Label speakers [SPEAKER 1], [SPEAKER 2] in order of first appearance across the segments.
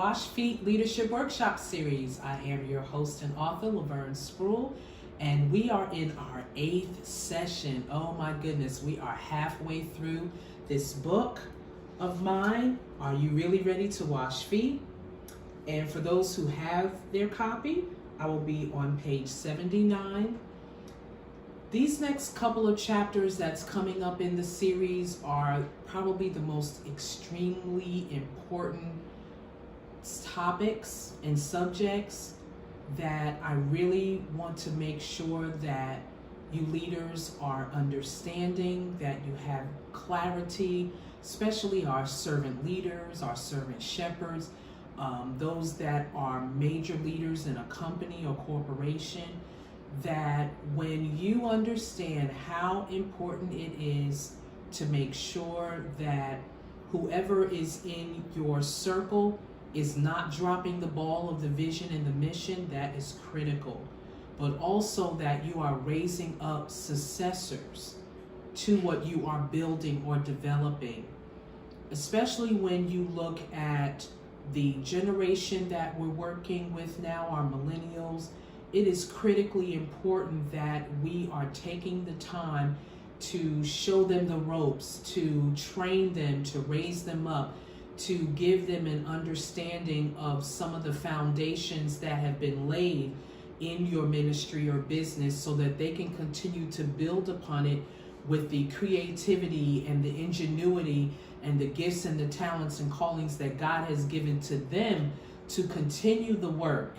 [SPEAKER 1] Wash Feet Leadership Workshop Series. I am your host and author, Laverne Spruill, and we are in our 8th session. Oh my goodness, we are halfway through this book of mine. Are you really ready to wash feet? And for those who have their copy, I will be on page 79. These next couple of chapters that's coming up in the series are probably the most extremely important topics and subjects that I really want to make sure that you leaders are understanding, that you have clarity, especially our servant leaders, our servant shepherds, those that are major leaders in a company or corporation, that when you understand how important it is to make sure that whoever is in your circle is not dropping the ball of the vision and the mission, that is critical. But also that you are raising up successors to what you are building or developing, especially when you look at the generation that we're working with now, our millennials. It is critically important that we are taking the time to show them the ropes, to train them, to raise them up, to give them an understanding of some of the foundations that have been laid in your ministry or business so that they can continue to build upon it with the creativity and the ingenuity and the gifts and the talents and callings that God has given to them to continue the work.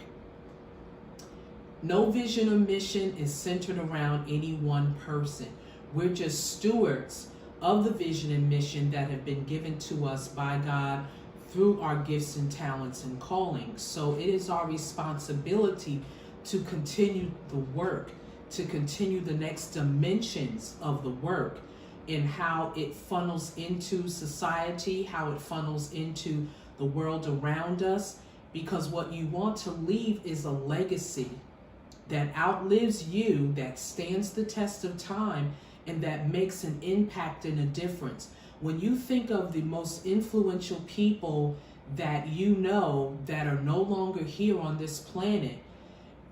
[SPEAKER 1] No vision or mission is centered around any one person. We're just stewards of the vision and mission that have been given to us by God through our gifts and talents and callings. So it is our responsibility to continue the work, to continue the next dimensions of the work in how it funnels into society, how it funnels into the world around us, because what you want to leave is a legacy that outlives you, that stands the test of time, and that makes an impact and a difference. When you think of the most influential people that you know that are no longer here on this planet,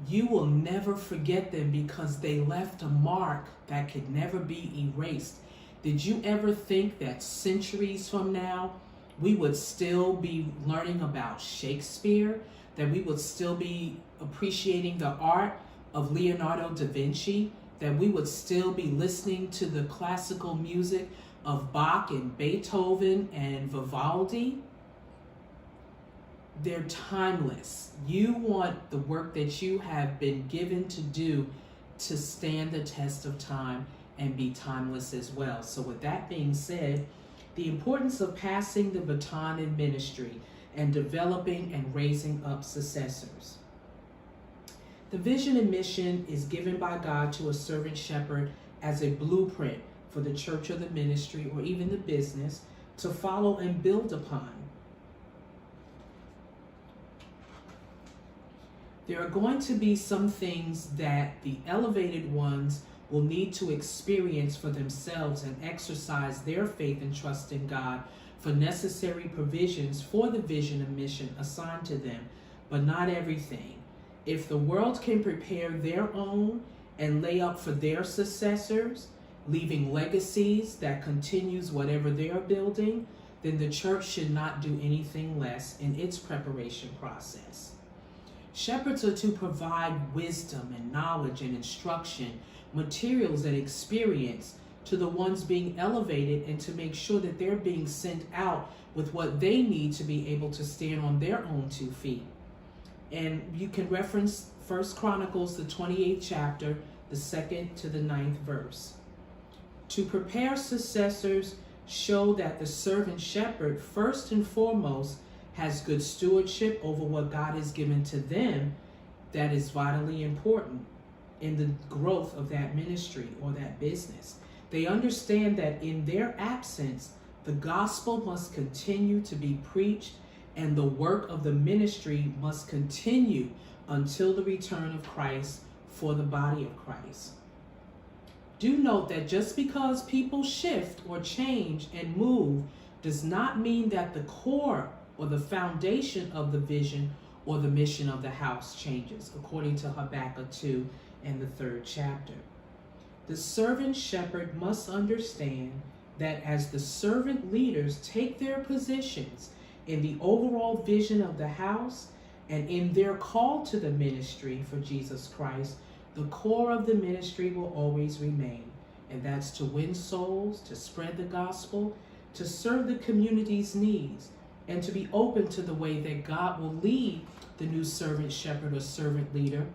[SPEAKER 1] you will never forget them because they left a mark that could never be erased. Did you ever think that centuries from now, we would still be learning about Shakespeare, that we would still be appreciating the art of Leonardo da Vinci, that we would still be listening to the classical music of Bach and Beethoven and Vivaldi? They're timeless. You want the work that you have been given to do to stand the test of time and be timeless as well. So with that being said, the importance of passing the baton in ministry and developing and raising up successors. The vision and mission is given by God to a servant shepherd as a blueprint for the church or the ministry or even the business to follow and build upon. There are going to be some things that the elevated ones will need to experience for themselves and exercise their faith and trust in God for necessary provisions for the vision and mission assigned to them, but not everything. If the world can prepare their own and lay up for their successors, leaving legacies that continues whatever they are building, then the church should not do anything less in its preparation process. Shepherds are to provide wisdom and knowledge and instruction, materials and experience to the ones being elevated, and to make sure that they're being sent out with what they need to be able to stand on their own 2 feet. And you can reference 1 Chronicles, the 28th chapter, the 2nd to the 9th verse. To prepare successors, show that the servant shepherd, first and foremost, has good stewardship over what God has given to them. That is vitally important in the growth of that ministry or that business. They understand that in their absence, the gospel must continue to be preached and the work of the ministry must continue until the return of Christ for the body of Christ. Do note that just because people shift or change and move does not mean that the core or the foundation of the vision or the mission of the house changes, according to Habakkuk 2 and the 3rd chapter. The servant shepherd must understand that as the servant leaders take their positions in the overall vision of the house and in their call to the ministry for Jesus Christ, the core of the ministry will always remain, and that's to win souls, to spread the gospel, to serve the community's needs, and to be open to the way that God will lead the new servant shepherd or servant leader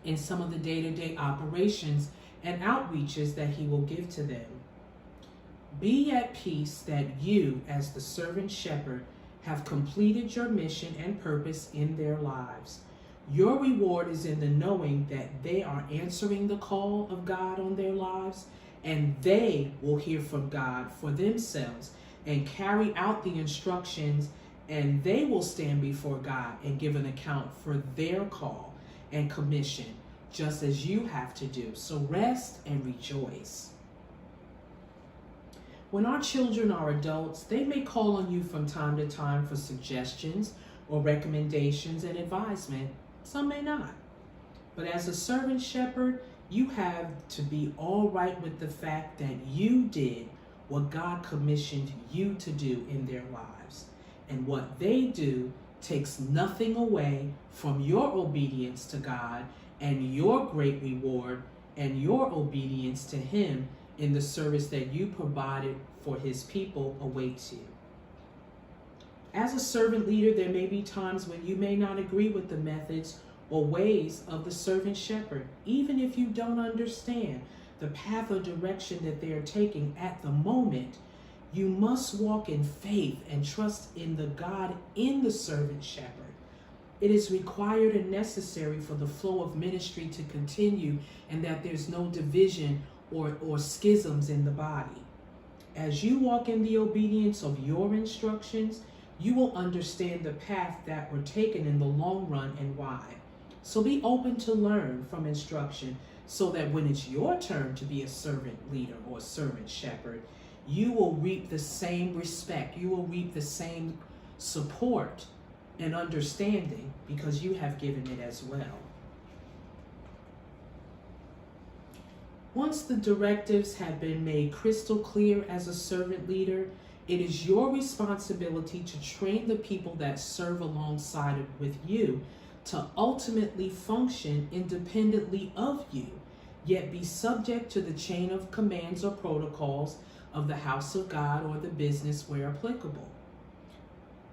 [SPEAKER 1] in some of the day-to-day operations and outreaches that he will give to them. Be at peace that you, as the servant shepherd, have completed your mission and purpose in their lives. Your reward is in the knowing that they are answering the call of God on their lives, and they will hear from God for themselves and carry out the instructions, and they will stand before God and give an account for their call and commission, just as you have to do. So rest and rejoice. When our children are adults, they may call on you from time to time for suggestions or recommendations and advisement. Some may not. But as a servant shepherd, you have to be all right with the fact that you did what God commissioned you to do in their lives. And what they do takes nothing away from your obedience to God and your great reward and your obedience to Him in the service that you provided for His people awaits you. As a servant leader, there may be times when you may not agree with the methods or ways of the servant shepherd, even if you don't understand the path or direction that they are taking at the moment. You must walk in faith and trust in the God in the servant shepherd. It is required and necessary for the flow of ministry to continue, and that there's no division or schisms in the body. As you walk in the obedience of your instructions, you will understand the path that were taken in the long run and why. So be open to learn from instruction, so that when it's your turn to be a servant leader or servant shepherd, you will reap the same respect. You will reap the same support and understanding, because you have given it as well. Once the directives have been made crystal clear as a servant leader, it is your responsibility to train the people that serve alongside with you to ultimately function independently of you, yet be subject to the chain of commands or protocols of the house of God or the business where applicable.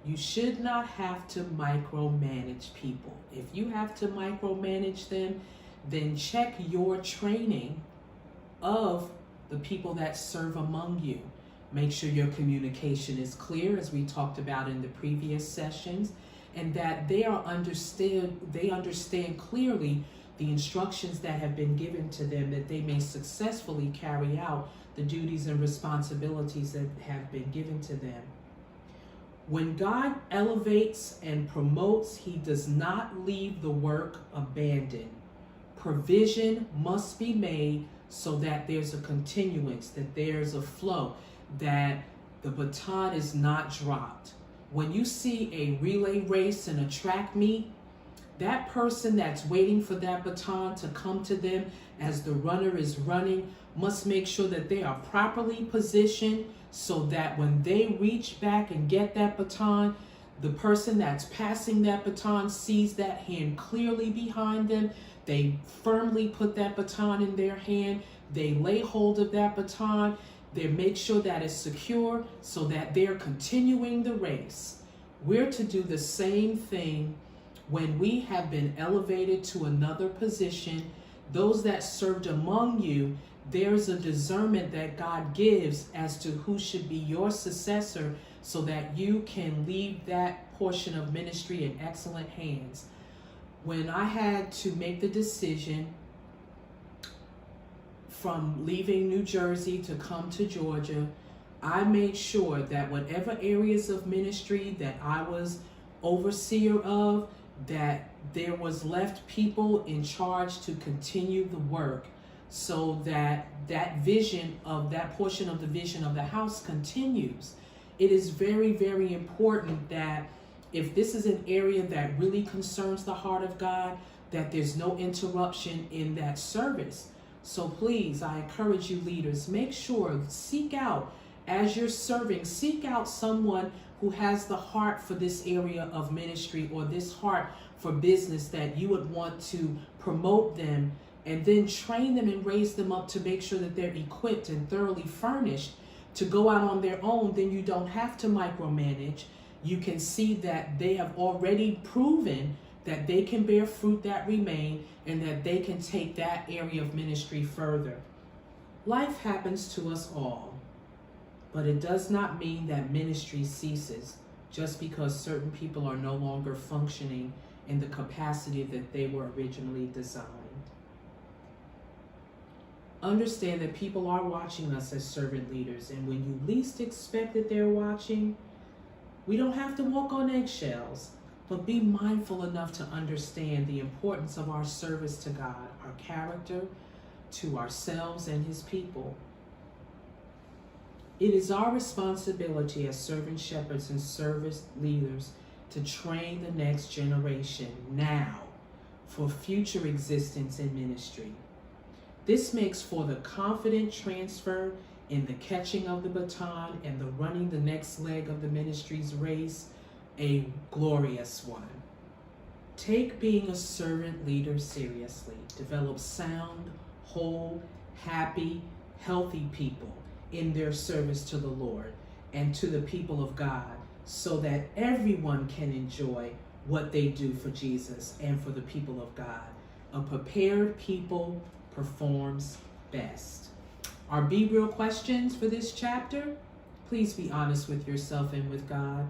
[SPEAKER 1] You should not have to micromanage people. If you have to micromanage them, then check your training of the people that serve among you. Make sure your communication is clear, as we talked about in the previous sessions, and that they understand clearly the instructions that have been given to them, that they may successfully carry out the duties and responsibilities that have been given to them. When God elevates and promotes, He does not leave the work abandoned. Provision must be made so that there's a continuance, that there's a flow, that the baton is not dropped. When you see a relay race and a track meet, that person that's waiting for that baton to come to them as the runner is running must make sure that they are properly positioned, so that when they reach back and get that baton, the person that's passing that baton sees that hand clearly behind them. They firmly put that baton in their hand. They lay hold of that baton. They make sure that it's secure so that they're continuing the race. We're to do the same thing when we have been elevated to another position. Those that served among you, there's a discernment that God gives as to who should be your successor, so that you can leave that portion of ministry in excellent hands. When I had to make the decision from leaving New Jersey to come to Georgia, I made sure that whatever areas of ministry that I was overseer of, that there was left people in charge to continue the work, so that that vision of that portion of the vision of the house continues. It is very, very important that if this is an area that really concerns the heart of God, that there's no interruption in that service. So please, I encourage you leaders, make sure, seek out, as you're serving, seek out someone who has the heart for this area of ministry or this heart for business, that you would want to promote them and then train them and raise them up to make sure that they're equipped and thoroughly furnished to go out on their own. Then you don't have to micromanage. You can see that they have already proven that they can bear fruit that remain and that they can take that area of ministry further. Life happens to us all, but it does not mean that ministry ceases just because certain people are no longer functioning in the capacity that they were originally designed. Understand that people are watching us as servant leaders, and when you least expect that they're watching, we don't have to walk on eggshells, but be mindful enough to understand the importance of our service to God, our character, to ourselves and His people. It is our responsibility as servant shepherds and service leaders to train the next generation now for future existence in ministry. This makes for the confident transfer in the catching of the baton and the running the next leg of the ministry's race a glorious one. Take being a servant leader seriously. Develop sound, whole, happy, healthy people in their service to the Lord and to the people of God, so that everyone can enjoy what they do for Jesus and for the people of God. A prepared people performs best. Our Be Real questions for this chapter: please be honest with yourself and with God.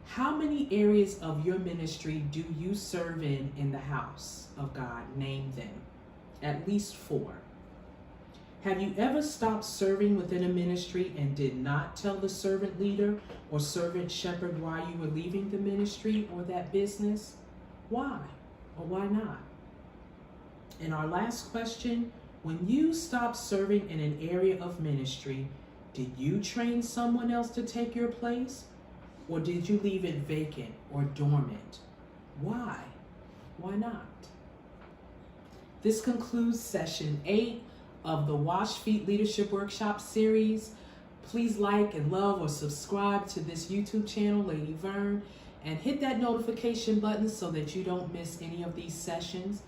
[SPEAKER 1] How many areas of your ministry do you serve in the house of God? Name them. At least 4. Have you ever stopped serving within a ministry and did not tell the servant leader or servant shepherd why you were leaving the ministry or that business? Why or why not? And our last question: when you stopped serving in an area of ministry, did you train someone else to take your place? Or did you leave it vacant or dormant? Why? Why not? This concludes session 8 of the Wash Feet Leadership Workshop series. Please like and love or subscribe to this YouTube channel, Lady Vern, and hit that notification button so that you don't miss any of these sessions.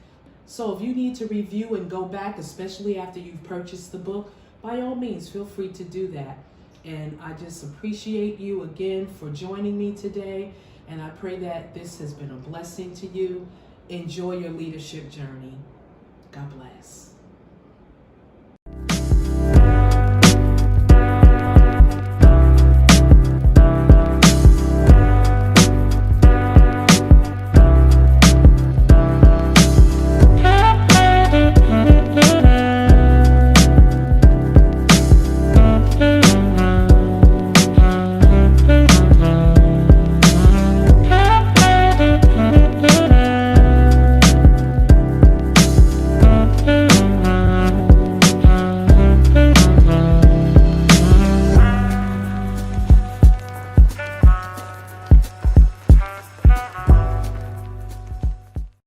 [SPEAKER 1] So if you need to review and go back, especially after you've purchased the book, by all means, feel free to do that. And I just appreciate you again for joining me today. And I pray that this has been a blessing to you. Enjoy your leadership journey. God bless.